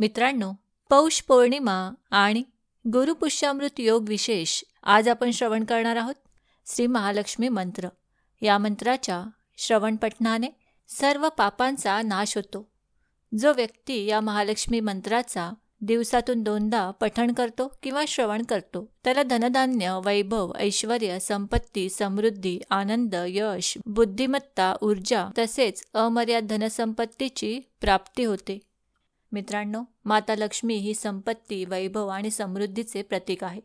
मित्रांनो, पौष पौर्णिमा आणि गुरुपुष्यामृत योग विशेष आज आपण श्रवण करणार आहोत. श्री महालक्ष्मी मंत्र. या मंत्राच्या श्रवण पठणाने सर्व पापांचा नाश होतो. जो व्यक्ती या महालक्ष्मी मंत्राचा दिवसातून 2दा पठण करतो किंवा श्रवण करतो त्याला धनधान्य, वैभव, ऐश्वर्य, संपत्ती, समृद्धी, आनंद, यश, बुद्धिमत्ता, ऊर्जा तसेच अमर्याद धनसंपत्तीची प्राप्ती होते. मित्रांनो, माता लक्ष्मी ही संपत्ती, वैभव आणि समृद्धीचे प्रतीक आहे.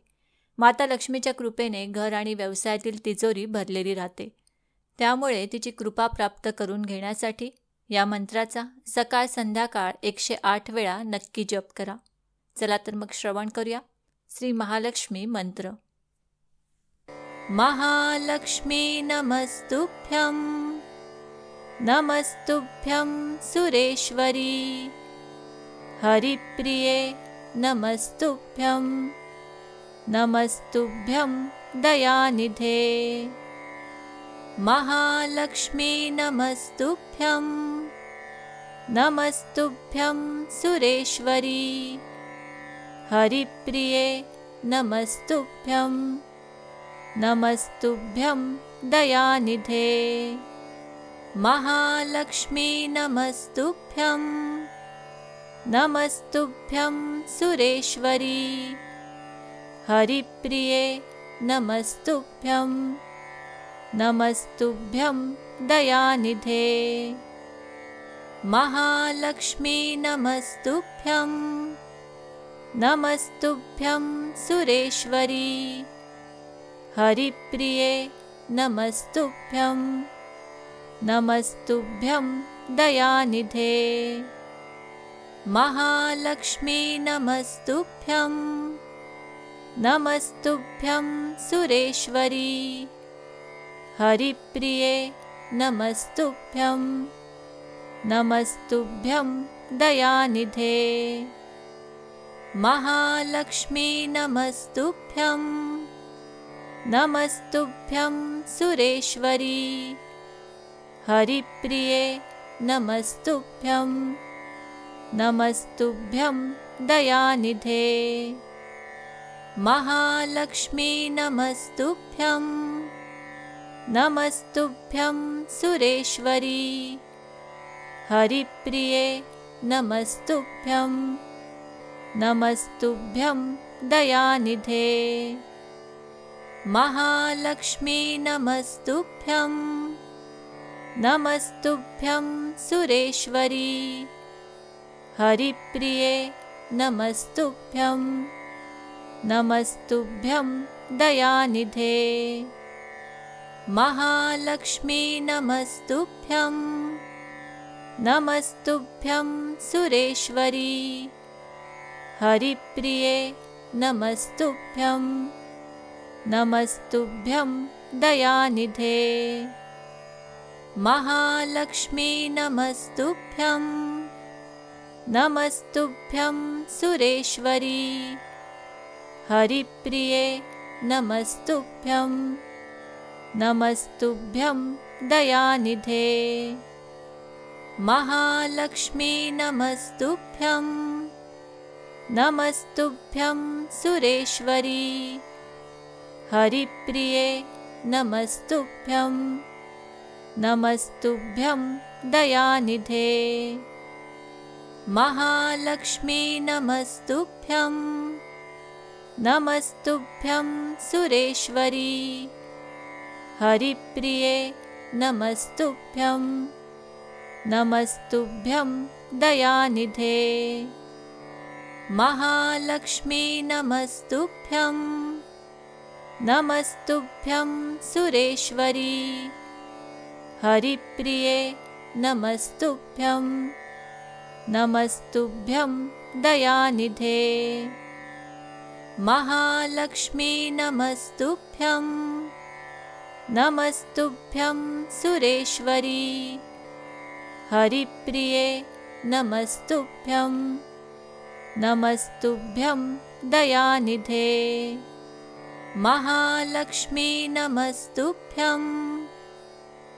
माता लक्ष्मीच्या कृपेने घर आणि व्यवसायातील तिजोरी भरलेली राहते. त्यामुळे तिची कृपा प्राप्त करून घेण्यासाठी या मंत्राचा सकाळ संध्याकाळ 108 वेळा नक्की जप करा. चला तर मग श्रवण करूया. श्री महालक्ष्मी मंत्र. महालक्ष्मी नमस्तुभ्यं, नमस्तुभ्यं सुरेश्वरी, हरिप्रिये नमस्तुभ्यं, नमस्तुभ्यं दयानिधे. महालक्ष्मी नमस्तुभ्यं, नमस्तुभ्यं सुरेश्वरी, हरिप्रिये नमस्तुभ्यं, नमस्तुभ्यं दयानिधे. महालक्ष्मी नमस्तुभ्यं, नमस्तुभ्यं सुरेश्वरी, हरिप्रिये नमस्तुभ्यं, नमस्तुभ्यं दयानिधे. महालक्ष्मी नमस्तुभ्यं, नमस्तुभ्यं सुरेश्वरी, हरिप्रिये नमस्तुभ्यं, नमस्तुभ्यं दयानिधे. महालक्ष्मी नमस्तुभ्यं, नमस्तुभ्यं सुरेश्वरी, हरिप्रिये नमस्तुभ्यं, नमस्तुभ्यं दयानिधे. महालक्ष्मी नमस्तुभ्यं, नमस्तुभ्यं सुरेश्वरी, हरिप्रिये नमस्तुभ्यं, नमस्तुभ्यं दयानिधे. महालक्ष्मी नमस्तुभ्यं, नमस्तुभ्यं सुरेश्वरी, हरिप्रिये नमस्तुभ्यं, नमस्तुभ्यं दयानिधे. महालक्ष्मी नमस्तुभ्यं, नमस्तुभ्यं सुरेश्वरी, हरिप्रिये नमस्तुभ्यं, नमस्तुभ्यं दयानिधे. महालक्ष्मी नमस्तुभ्यं, नमस्तुभ्यं सुरेश्वरी, हरिप्रिये नमस्तुभ्यं, नमस्तुभ्यं दयानिधे. महालक्ष्मी नमस्तुभ्यं, नमस्तुभ्यं सुरेश्वरी, हरिप्रिये नमस्तुभ्यं, नमस्तुभ्यं दयानिधे. महालक्ष्मी नमस्तुभ्यं, नमस्तुभ्यं सुरेश्वरी, हरिप्रिये नमस्तुभ्यं, नमस्तुभ्यं दयानिधे. महालक्ष्मी नमस्तुभ्यं, नमस्तुभ्यं सुरेश्वरी, हरिप्रिये नमस्तुभ्यं, नमस्तुभ्यं दयानिधे. महालक्ष्मी नमस्तुभ्यं, नमस्तुभ्यं सुरेश्वरी, हरिप्रिये नमस्तुभ्यं, नमस्तुभ्यं दयानिधे. महालक्ष्मी नमस्तुभ्यं, नमस्तुभ्यं सुरेश्वरी, हरिप्रिये नमस्तुभ्यं, नमस्तुभ्यं दयानिधे. महालक्ष्मी नमस्तुभ्यं,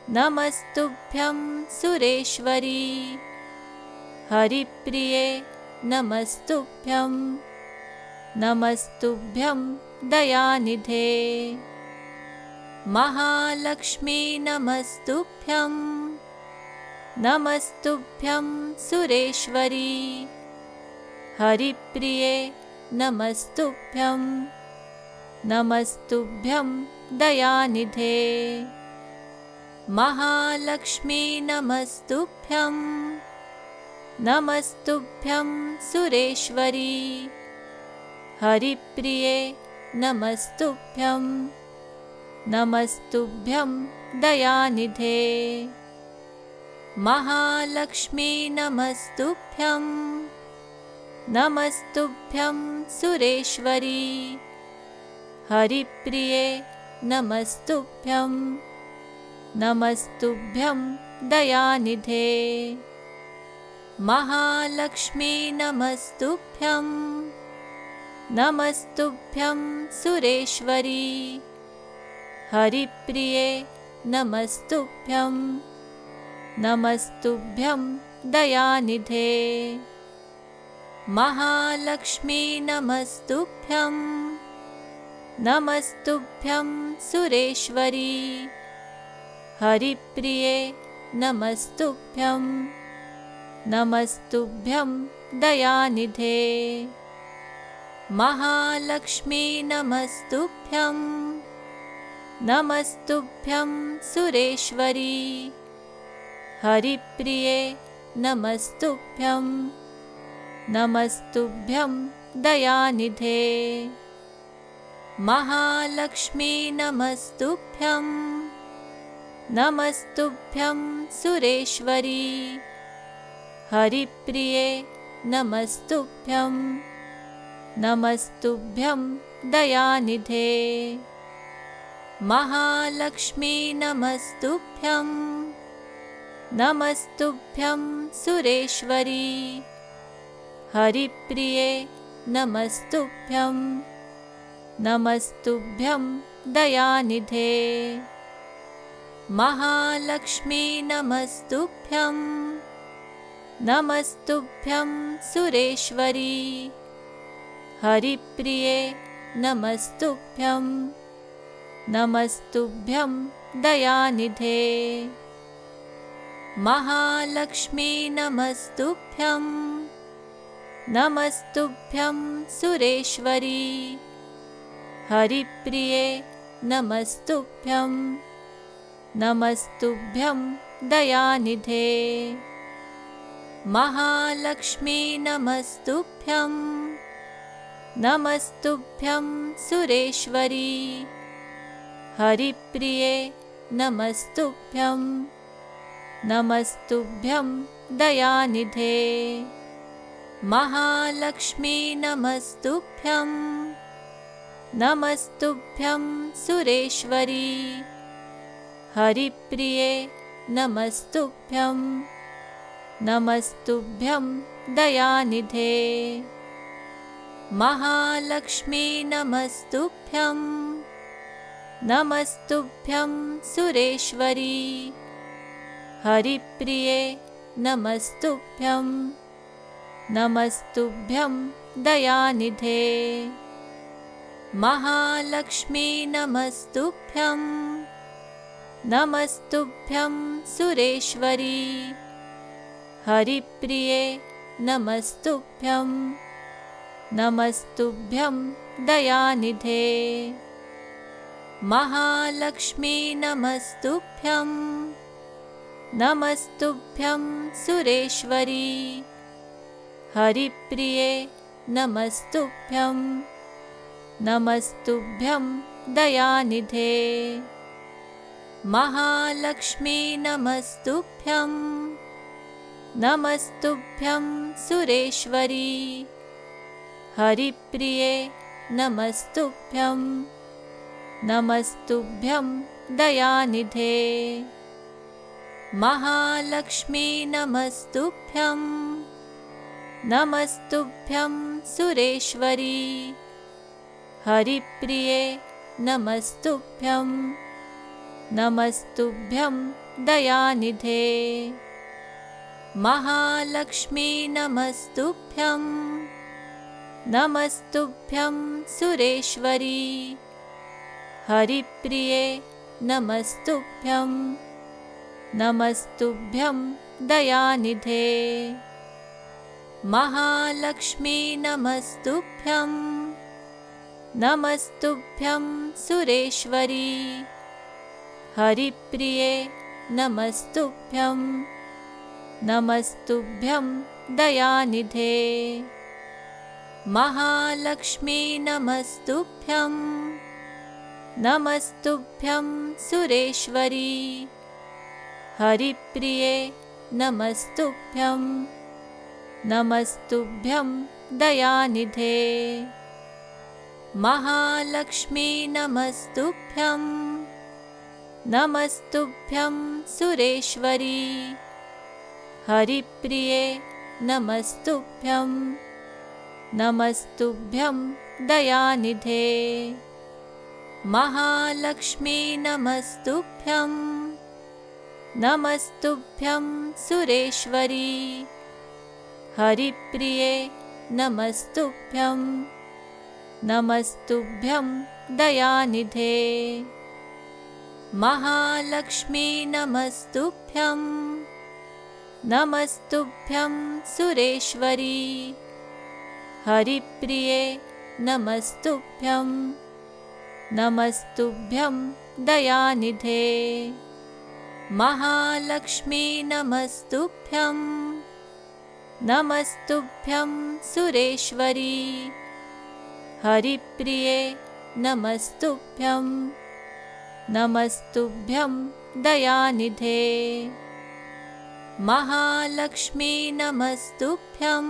नमस्तुभ्यं सुरेश्वरी, हरिप्रिये नमस्तुभ्यं नमस्तुभ्यं दयानिधे महालक्ष्मी नमस्तुभ्यं नमस्तुभ्यं सुरेश्वरी हरिप्रिये नमस्तुभ्यं नमस्तुभ्यं दयानिधे महालक्ष्मी नमस्तुभ्यं नमस्तुभ्यं सुरेश्वरी हरिप्रिये नमस्तुभ्यं नमस्तुभ्यं दयानिधे महालक्ष्मी नमस्तुभ्यं नमस्तुभ्यं सुरेश्वरी हरिप्रिये नमस्तुभ्यं नमस्तुभ्यं दयानिधे महालक्ष्मी नमस्तुभ्यं नमस्तुभ्यं सुरेश्वरी हरिप्रिये नमस्तुभ्यं नमस्तुभ्यं दयानिधे महालक्ष्मी नमस्तुभ्यं नमस्तुभ्यं सुरेश्वरी हरिप्रिये नमस्तुभ्यं नमस्तुभ्यं दयानिधे महालक्ष्मी नमस्तुभ्यं नमस्तुभ्यं सुरेश्वरी हरिप्रिये नमस्तुभ्यं नमस्तुभ्यं दयानिधे महालक्ष्मी नमस्तुभ्यं नमस्तुभ्यं सुरेश्वरी हरिप्रिये नमस्तुभ्यं नमस्तुभ्यं दयानिधे महालक्ष्मी नमस्तुभ्यं नमस्तुभ्यं सुरेश्वरी हरिप्रिये नमस्तुभ्यं नमस्तुभ्यं दयानिधे महालक्ष्मी नमस्तुभ्यं नमस्तुभ्यं सुरेश्वरी हरिप्रिये नमस्तुभ्यं नमस्तुभ्यं दयानिधे महालक्ष्मी नमस्तुभ्यं नमस्तुभ्यं सुरेश्वरी हरिप्रिये नमस्तुभ्यं नमस्तुभ्यं दयानिधे महालक्ष्मी नमस्तुभ्यं नमस्तुभ्यं सुरेश्वरी हरिप्रिये नमस्तुभ्यं नमस्तुभ्यं दयानिधे महालक्ष्मी नमस्तुभ्यं नमस्तुभ्यं सुरेश्वरी हरिप्रिये नमस्तुभ्यं नमस्तुभ्यं दयानिधे महालक्ष्मी नमस्तुभ्यं नमस्तुभ्यं सुरेश्वरी हरिप्रिये नमस्तुभ्यं नमस्तुभ्यं दयानिधे महालक्ष्मी नमस्तुभ्यं नमस्तुभ्यं सुरेश्वरी हरिप्रिये नमस्तुभ्यं नमस्तुभ्यं दयानिधे महालक्ष्मी नमस्तुभ्यं नमस्तुभ्यं सुरेश्वरी हरिप्रिये नमस्तुभ्यं नमस्तुभ्यं दयानिधे महालक्ष्मी नमस्तुभ्यं नमस्तुभ्यं सुरेश्वरी हरिप्रिये नमस्तुभ्यं नमस्तुभ्यं दयानिधे महालक्ष्मी नमस्तुभ्यं नमस्तुभ्यं सुरेश्वरी हरिप्रिये नमस्तुभ्यं नमस्तुभ्यं दयानिधे महालक्ष्मी नमस्तुभ्यं, नमस्तुभ्यं सुरेश्वरी, हरिप्रिये नमस्तुभ्यं, नमस्तुभ्यं दयानिधे। महालक्ष्मी नमस्तुभ्यं, नमस्तुभ्यं सुरेश्वरी, हरिप्रिये नमस्तुभ्यं, नमस्तुभ्यं दयानिधे। महालक्ष्मी नमस्तुभ्यं, नमस्तुभ्यं सुरेश्वरी, हरिप्रिये नमस्तुभ्यं, नमस्तुभ्यं दयानिधे। महालक्ष्मी नमस्तुभ्यं, नमस्तुभ्यं सुरेश्वरी, हरिप्रिये नमस्तुभ्यं, नमस्तुभ्यं दयानिधे। महालक्ष्मी नमस्तुभ्यं, नमस्तुभ्यं सुरेश्वरी, हरिप्रिये नमस्तुभ्यं, नमस्तुभ्यं दयानिधे। महालक्ष्मी नमस्तुभ्यं, नमस्तुभ्यं सुरेश्वरी, हरिप्रिये नमस्तुभ्यं, नमस्तुभ्यं दयानिधे। महालक्ष्मी नमस्तुभ्यं, नमस्तुभ्यं सुरेश्वरी, हरिप्रिये नमस्तुभ्यं, नमस्तुभ्यं दयानिधे। महालक्ष्मी नमस्तुभ्यं,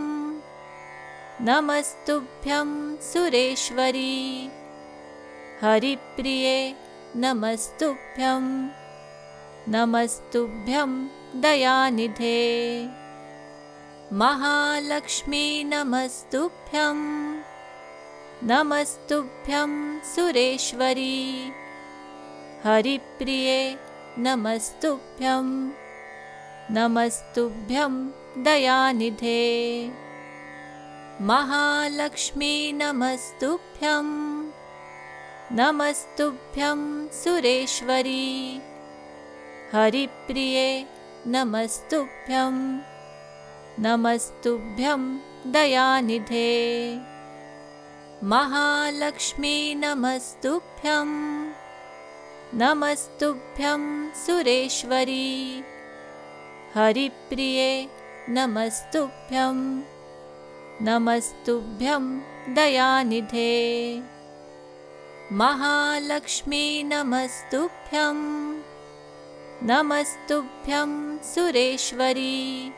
नमस्तुभ्यं सुरेश्वरी, हरिप्रिये नमस्तुभ्यं, नमस्तुभ्यं दयानिधे। महालक्ष्मी नमस्तुभ्यं, नमस्तुभ्यं सुरेश्वरी, हरिप्रिये नमस्तुभ्यं, नमस्तुभ्यं दयानिधे। महालक्ष्मी नमस्तुभ्यं, नमस्तुभ्यं सुरेश्वरी, हरिप्रिये नमस्तुभ्यं, नमस्तुभ्यं दयानिधे। महालक्ष्मी नमस्तुभ्यं, नमस्तुभ्यं सुरेश्वरी, हरिप्रिये नमस्तुभ्यं, नमस्तुभ्यं दयानिधे। महालक्ष्मी नमस्तुभ्यं, नमस्तुभ्यं सुरेश्वरी,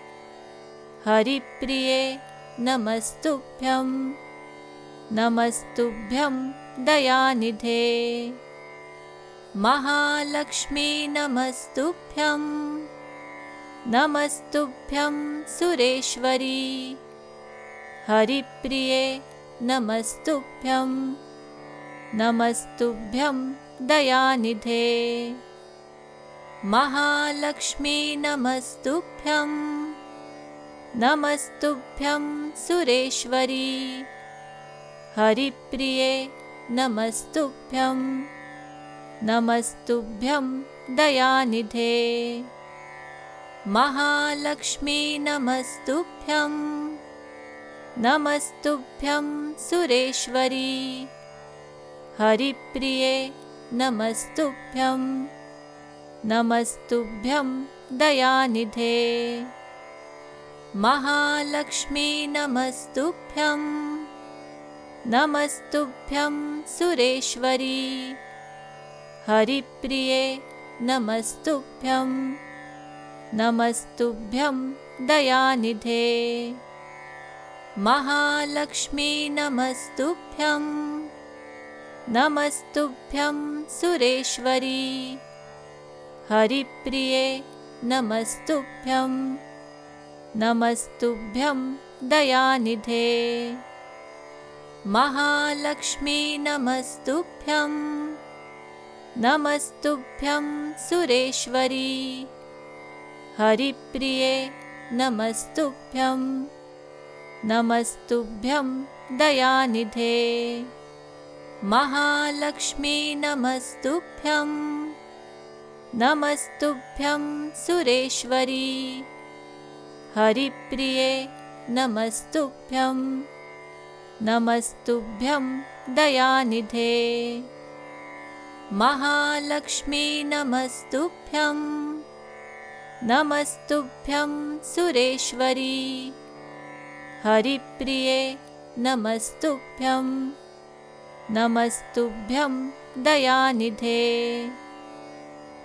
हरिप्रिये नमस्तुभ्यं, नमस्तुभ्यं दयानिधे। महालक्ष्मी नमस्तुभ्यं, नमस्तुभ्यं सुरेश्वरी, हरिप्रिये नमस्तुभ्यं, नमस्तुभ्यं दयानिधे। महालक्ष्मी नमस्तुभ्यं, नमस्तुभ्यं सुरेश्वरी, हरिप्रिये नमस्तुभ्यं, नमस्तुभ्यं दयानिधे। महालक्ष्मी नमस्तुभ्यं, नमस्तुभ्यं सुरेश्वरी, हरिप्रिये नमस्तुभ्यं, नमस्तुभ्यं दयानिधे। महालक्ष्मी नमस्तुभ्यं, नमस्तुभ्यं सुरेश्वरी, हरिप्रिये नमस्तुभ्यं, नमस्तुभ्यं दयानिधे। महालक्ष्मी नमस्तुभ्यं, नमस्तुभ्यं सुरेश्वरी, हरिप्रिये नमस्तुभ्यं, नमस्तुभ्यं दयानिधे। महालक्ष्मी नमस्तुभ्यं, नमस्तुभ्यं सुरेश्वरी, हरिप्रिये नमस्तुभ्यं। नमस्तुभ्यं दयानिधे। महालक्ष्मी नमस्तुभ्यं। नमस्तुभ्यं सुरेश्वरी। हरिप्रिये नमस्तुभ्यं। नमस्तुभ्यं दयानिधे। महालक्ष्मी नमस्तुभ्यं। नमस्तुभ्यं सुरेश्वरी। हरिप्रिये नमस्तुभ्यं। नमस्तुभ्यं दयानिधे।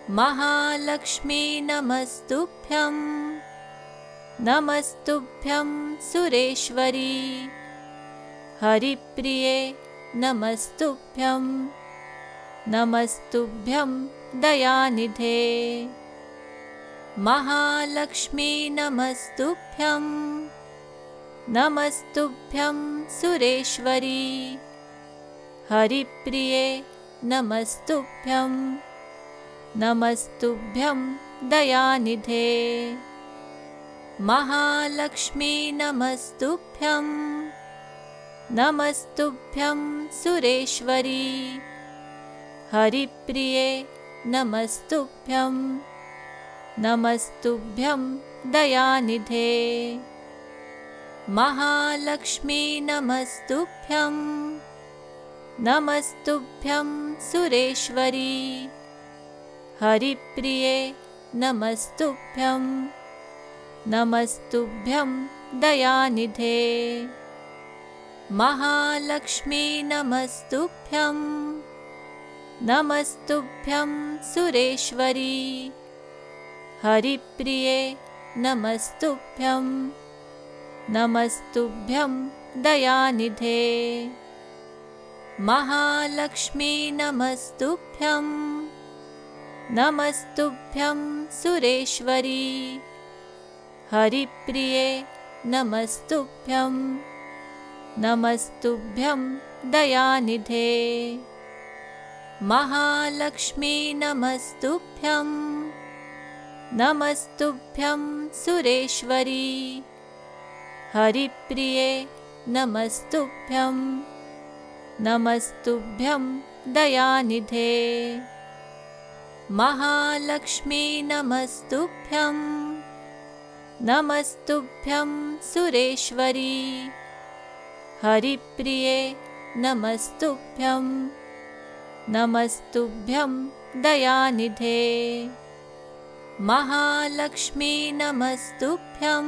महालक्ष्मी नमस्तुभ्यं। नमस्तुभ्यं सुरेश्वरी। हरिप्रिये नमस्तुभ्यं। नमस्तुभ्यं दयानिधे। महालक्ष्मी नमस्तुभ्यं। नमस्तुभ्यं सुरेश्वरी। हरिप्रिये नमस्तुभ्यं। नमस्तुभ्यं दयानिधे। महालक्ष्मी नमस्तुभ्यं। नमस्तुभ्यं सुरेश्वरी। हरिप्रिये नमस्तुभ्यं। नमस्तुभ्यं दयानिधे। महालक्ष्मी नमस्तुभ्यं। नमस्तुभ्यं सुरेश्वरी। हरिप्रिये नमस्तुभ्यं। नमस्तुभ्यं दयानिधे। महालक्ष्मी नमस्तुभ्यं। नमस्तुभ्यं सुरेश्वरी। हरिप्रिये नमस्तुभ्यं। नमस्तुभ्यं दयानिधे। महालक्ष्मी नमस्तुभ्यं। नमस्तुभ्यं सुरेश्वरी। हरिप्रिये नमस्तुभ्यं। नमस्तुभ्यं दयानिधे। महालक्ष्मी नमस्तुभ्यं। नमस्तुभ्यं सुरेश्वरी। हरिप्रिये नमस्तुभ्यं। नमस्तुभ्यं दयानिधे। महालक्ष्मी नमस्तुभ्यं। नमस्तुभ्यं सुरेश्वरी। हरिप्रिये नमस्तुभ्यं। नमस्तुभ्यं दयानिधे। महालक्ष्मी नमस्तुभ्यं।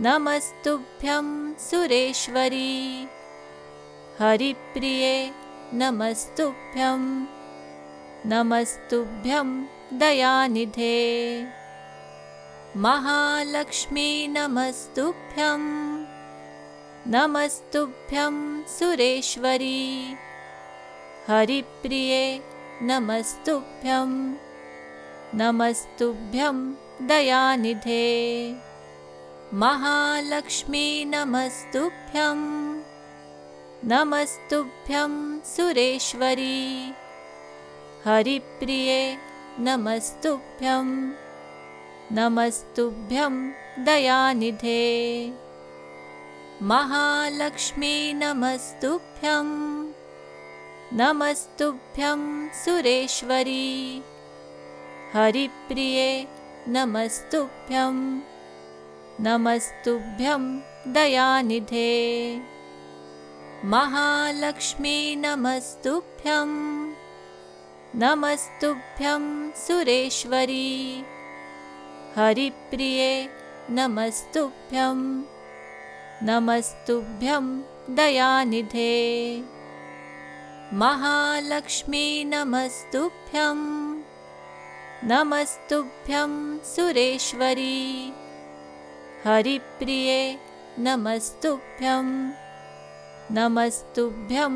नमस्तुभ्यं सुरेश्वरी। हरिप्रिये नमस्तुभ्यं। नमस्तुभ्यं दयानिधे। महालक्ष्मी नमस्तुभ्यं। नमस्तुभ्यं सुरेश्वरी। हरिप्रिये नमस्तुभ्यं। नमस्तुभ्यं दयानिधे। महालक्ष्मी नमस्तुभ्यं। नमस्तुभ्यं सुरेश्वरी। हरिप्रिये नमस्तुभ्यं। नमस्तुभ्यं दयानिधे। महालक्ष्मी नमस्तुभ्यं। नमस्तुभ्यं सुरेश्वरी। हरिप्रिये नमस्तुभ्यं। नमस्तुभ्यं दयानिधे। महालक्ष्मी नमस्तुभ्यं। नमस्तुभ्यं सुरेश्वरी। हरिप्रिये नमस्तुभ्यं। नमस्तुभ्यं दयानिधे। महालक्ष्मी नमस्तुभ्यं। नमस्तुभ्यं सुरेश्वरी। हरिप्रिये नमस्तुभ्यं। नमस्तुभ्यं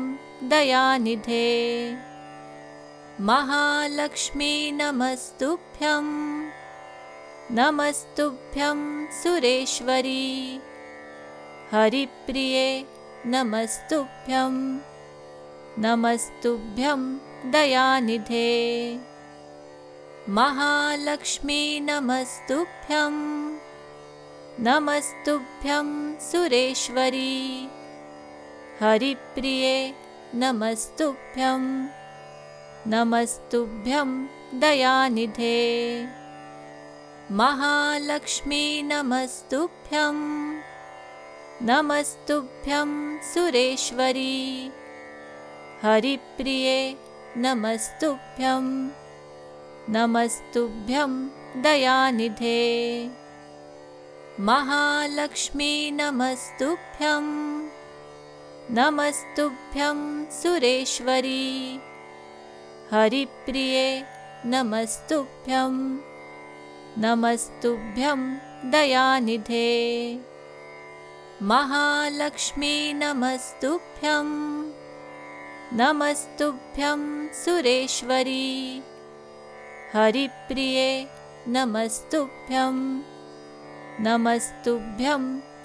दयानिधे। महालक्ष्मी नमस्तुभ्यं। नमस्तुभ्यं सुरेश्वरी। हरिप्रिये नमस्तुभ्यं। नमस्तुभ्यं दयानिधे। महालक्ष्मी नमस्तुभ्यं। नमस्तुभ्यं सुरेश्वरी। हरिप्रिये नमस्तुभ्यं, नमस्तुभ्यं दयानिधे। महालक्ष्मी नमस्तुभ्यं, नमस्तुभ्यं सुरेश्वरी। हरिप्रिये नमस्तुभ्यं, नमस्तुभ्यं दयानिधे। महालक्ष्मी नमस्तुभ्यं, नमस्तुभ्यं सुरेश्वरी। हरिप्रिये नमस्तुभ्यं, नमस्तुभ्यं दयानिधे। महालक्ष्मी नमस्तुभ्यं, नमस्तुभ्यं सुरेश्वरी। हरिप्रिये नमस्तुभ्यं, नमस्तुभ्यं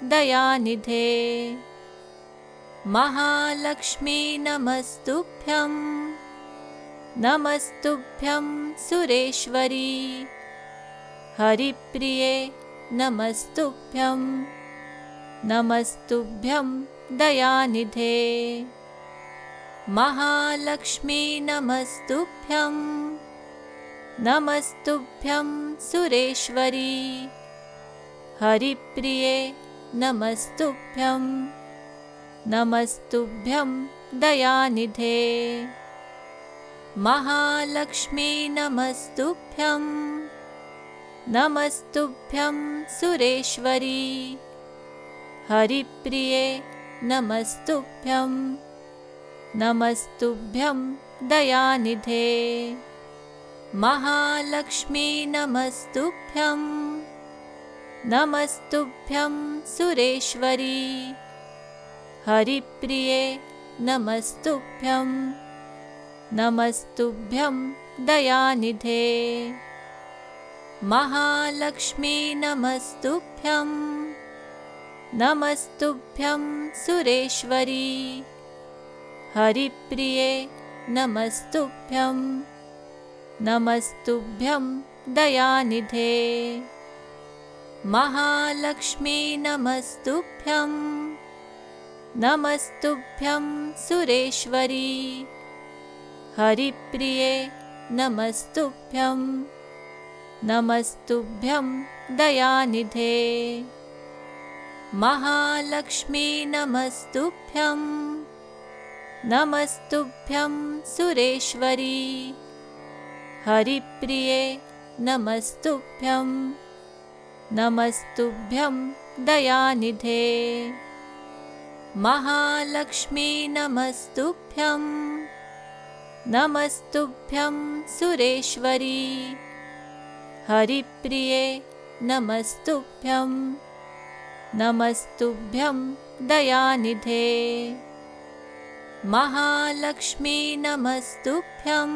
दयानिधे। महालक्ष्मी नमस्तुभ्यं, नमस्तुभ्यं सुरेश्वरी। हरिप्रिये नमस्तुभ्यं, नमस्तुभ्यं दयानिधे। महालक्ष्मी नमस्तुभ्यं, नमस्तुभ्यं सुरेश्वरी। हरिप्रिये नमस्तुभ्यं, नमस्तुभ्यं दयानिधे। महालक्ष्मी नमस्तुभ्यं, नमस्तुभ्यं सुरेश्वरी। हरिप्रिये नमस्तुभ्यं, नमस्तुभ्यं दयानिधे। महालक्ष्मी नमस्तुभ्यं, नमस्तुभ्यं सुरेश्वरी। हरिप्रिये नमस्तुभ्यं, नमस्तुभ्यं दयानिधे। महालक्ष्मी नमस्तुभ्यं, नमस्तुभ्यं सुरेश्वरी। हरिप्रिये नमस्तुभ्यं, नमस्तुभ्यं दयानिधे। महालक्ष्मी नमस्तुभ्यं, नमस्तुभ्यं सुरेश्वरी। हरिप्रिये नमस्तुभ्यं, नमस्तुभ्यं दयानिधे। महालक्ष्मी नमस्तुभ्यं, नमस्तुभ्यं सुरेश्वरी। हरिप्रिये नमस्तुभ्यं, नमस्तुभ्यं दयानिधे। महालक्ष्मी नमस्तुभ्यं, नमस्तुभ्यं सुरेश्वरी। हरिप्रिये नमस्तुभ्यं, नमस्तुभ्यं दयानिधे। महालक्ष्मी नमस्तुभ्यं,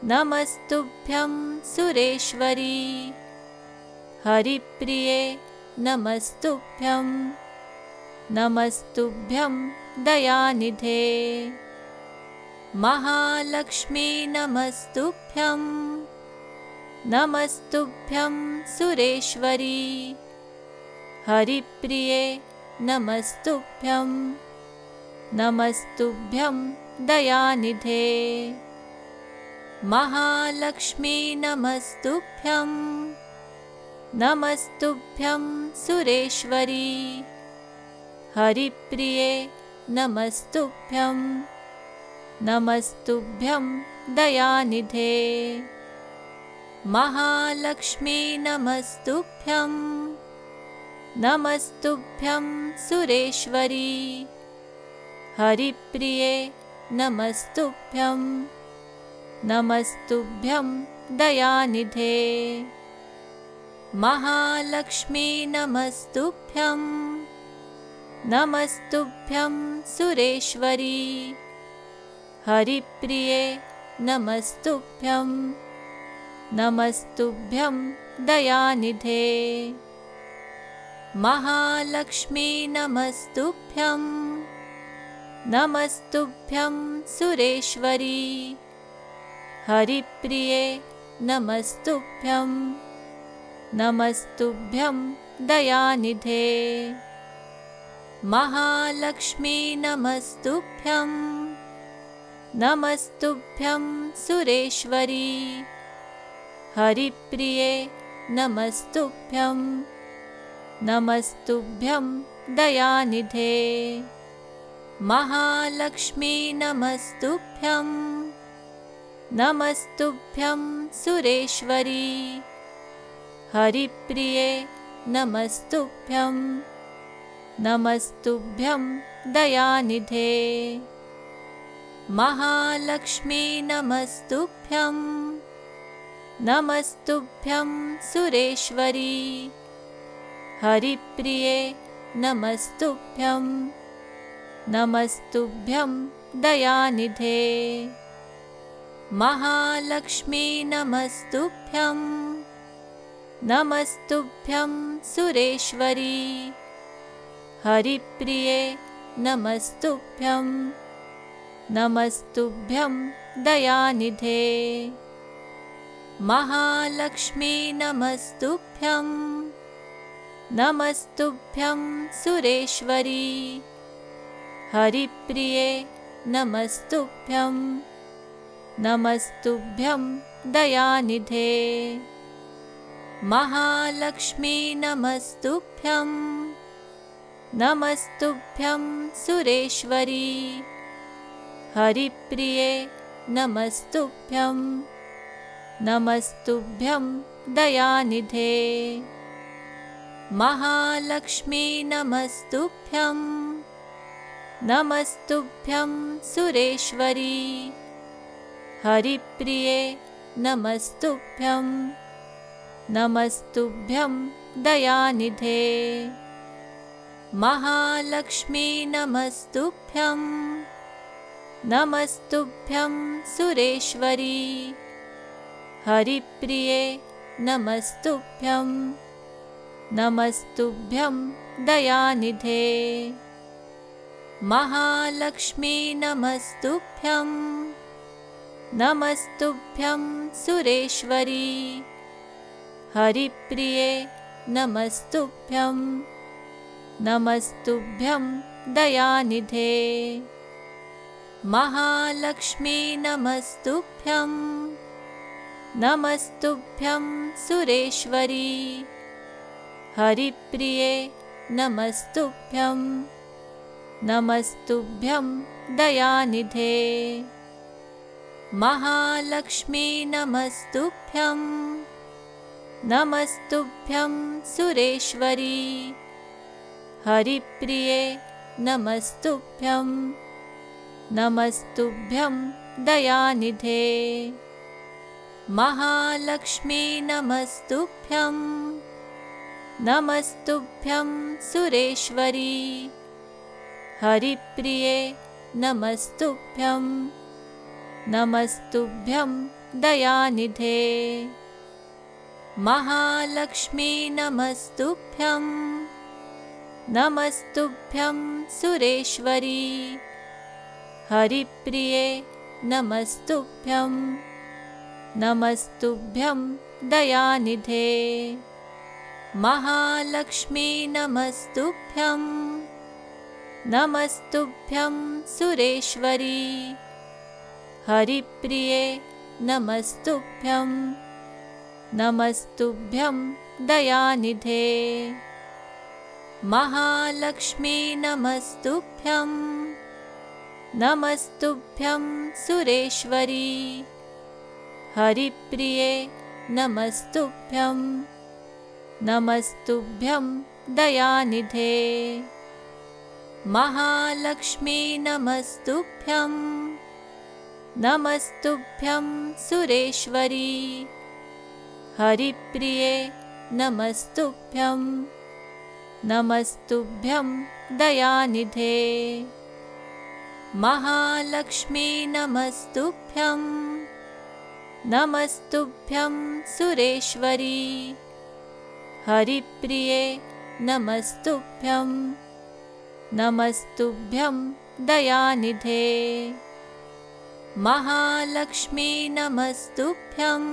नमस्तुभ्यं सुरेश्वरी। हरिप्रिये नमस्तुभ्यं, नमस्तुभ्यं दयानिधे। महालक्ष्मी नमस्तुभ्यं, नमस्तुभ्यं सुरेश्वरी। हरिप्रिये नमस्तुभ्यं, नमस्तुभ्यं दयानिधे। महालक्ष्मी नमस्तुभ्यं, नमस्तुभ्यं सुरेश्वरी। हरिप्रिये नमस्तुभ्यं, नमस्तुभ्यं दयानिधे। महालक्ष्मी नमस्तुभ्यं, नमस्तुभ्यं सुरेश्वरी। हरिप्रिये नमस्तुभ्यं, नमस्तुभ्यं दयानिधे। महालक्ष्मी नमस्तुभ्यं, नमस्तुभ्यं सुरेश्वरी। हरिप्रिये नमस्तुभ्यं, नमस्तुभ्यं दयानिधे। महालक्ष्मी नमस्तुभ्यं, नमस्तुभ्यं सुरेश्वरी। हरिप्रिये नमस्तुभ्यं, नमस्तुभ्यं दयानिधे। महालक्ष्मी नमस्तुभ्यं, नमस्तुभ्यं सुरेश्वरी। हरिप्रिये नमस्तुभ्यं, नमस्तुभ्यं दयानिधे। महालक्ष्मी नमस्तुभ्यं, नमस्तुभ्यं सुरेश्वरी। हरिप्रिये नमस्तुभ्यं, नमस्तुभ्यं दयानिधे। महालक्ष्मी नमस्तुभ्यं, नमस्तुभ्यं सुरेश्वरी। हरिप्रिये नमस्तुभ्यं, नमस्तुभ्यं दयानिधे। महालक्ष्मी नमस्तुभ्यं, नमस्तुभ्यं सुरेश्वरी। हरिप्रिये नमस्तुभ्यं, नमस्तुभ्यं दयानिधे। महालक्ष्मी नमस्तुभ्यं, नमस्तुभ्यं सुरेश्वरी। हरिप्रिये नमस्तुभ्यं, नमस्तुभ्यं दयानिधे। महालक्ष्मी नमस्तुभ्यं, नमस्तुभ्यं सुरेश्वरी। हरिप्रिये नमस्तुभ्यं, नमस्तुभ्यं दयानिधे। महालक्ष्मी नमस्तुभ्यं, नमस्तुभ्यं सुरेश्वरी। हरिप्रिये नमस्तुभ्यं, नमस्तुभ्यं दयानिधे। महालक्ष्मी नमस्तुभ्यं, नमस्तुभ्यं सुरेश्वरी। हरिप्रिये नमस्तुभ्यं, नमस्तुभ्यं दयानिधे। महालक्ष्मी नमस्तुभ्यं, नमस्तुभ्यं सुरेश्वरी। हरिप्रिये नमस्तुभ्यं, नमस्तुभ्यं दयानिधे। महालक्ष्मी नमस्तुभ्यं, नमस्तुभ्यं सुरेश्वरी। हरिप्रिये नमस्तुभ्यं, नमस्तुभ्यं दयानिधे। महालक्ष्मी नमस्तुभ्यं, नमस्तुभ्यं सुरेश्वरी। हरिप्रिये नमस्तुभ्यं, नमस्तुभ्यं दयानिधे। महालक्ष्मी नमस्तुभ्यं, नमस्तुभ्यं सुरेश्वरी। हरिप्रिये नमस्तुभ्यं, नमस्तुभ्यं दयानिधे। महालक्ष्मी नमस्तुभ्यं, नमस्तुभ्यं सुरेश्वरी। हरिप्रिये नमस्तुभ्यं, नमस्तुभ्यं दयानिधे। महालक्ष्मी नमस्तुभ्यं, नमस्तुभ्यं सुरेश्वरी। हरिप्रिये नमस्तुभ्यं, नमस्तुभ्यं दयानिधे। महालक्ष्मी नमस्तुभ्यं, नमस्तुभ्यं सुरेश्वरी। हरिप्रिये नमस्तुभ्यं, नमस्तुभ्यं दयानिधे। महालक्ष्मी नमस्तुभ्यं, नमस्तुभ्यं सुरेश्वरी। हरिप्रिये नमस्तुभ्यं, नमस्तुभ्यं दयानिधे। महालक्ष्मी नमस्तुभ्यं, नमस्तुभ्यं सुरेश्वरी। हरिप्रिये नमस्तुभ्यं, नमस्तुभ्यं दयानिधे। महालक्ष्मी नमस्तुभ्यं,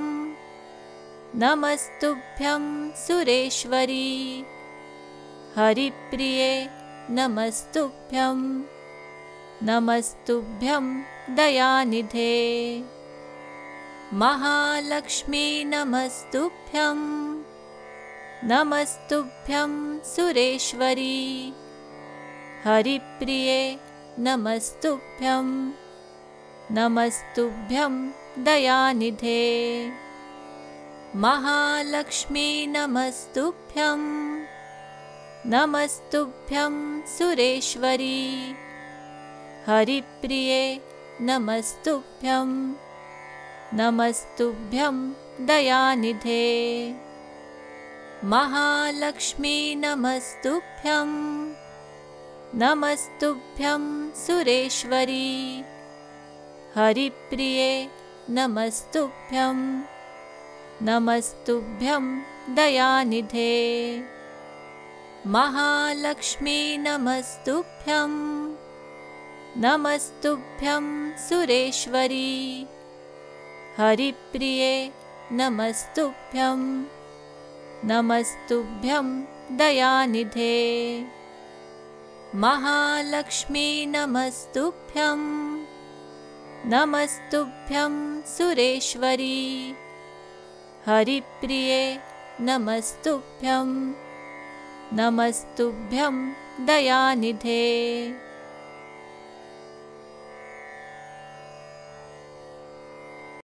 नमस्तुभ्यं सुरेश्वरी। हरिप्रिये नमस्तुभ्यं, नमस्तुभ्यं दयानिधे। महालक्ष्मी नमस्तुभ्यं, नमस्तुभ्यं सुरेश्वरी। हरिप्रिये नमस्तुभ्यं, नमस्तुभ्यं दयानिधे। महालक्ष्मी नमस्तुभ्यं, नमस्तुभ्यं सुरेश्वरी। हरिप्रिये नमस्तुभ्यं, नमस्तुभ्यं दयानिधे। महालक्ष्मी नमस्तुभ्यं, नमस्तुभ्यं सुरेश्वरी। हरिप्रिये नमस्तुभ्यं, नमस्तुभ्यं दयानिधे। महालक्ष्मी नमस्तुभ्यं, नमस्तुभ्यं सुरेश्वरी। हरिप्रिये नमस्तुभ्यं, नमस्तुभ्यं दयानिधे। महालक्ष्मी नमस्तुभ्यं, नमस्तुभ्यं सुरेश्वरी। हरिप्रिये नमस्तुभ्यं, नमस्तुभ्यं दयानिधे।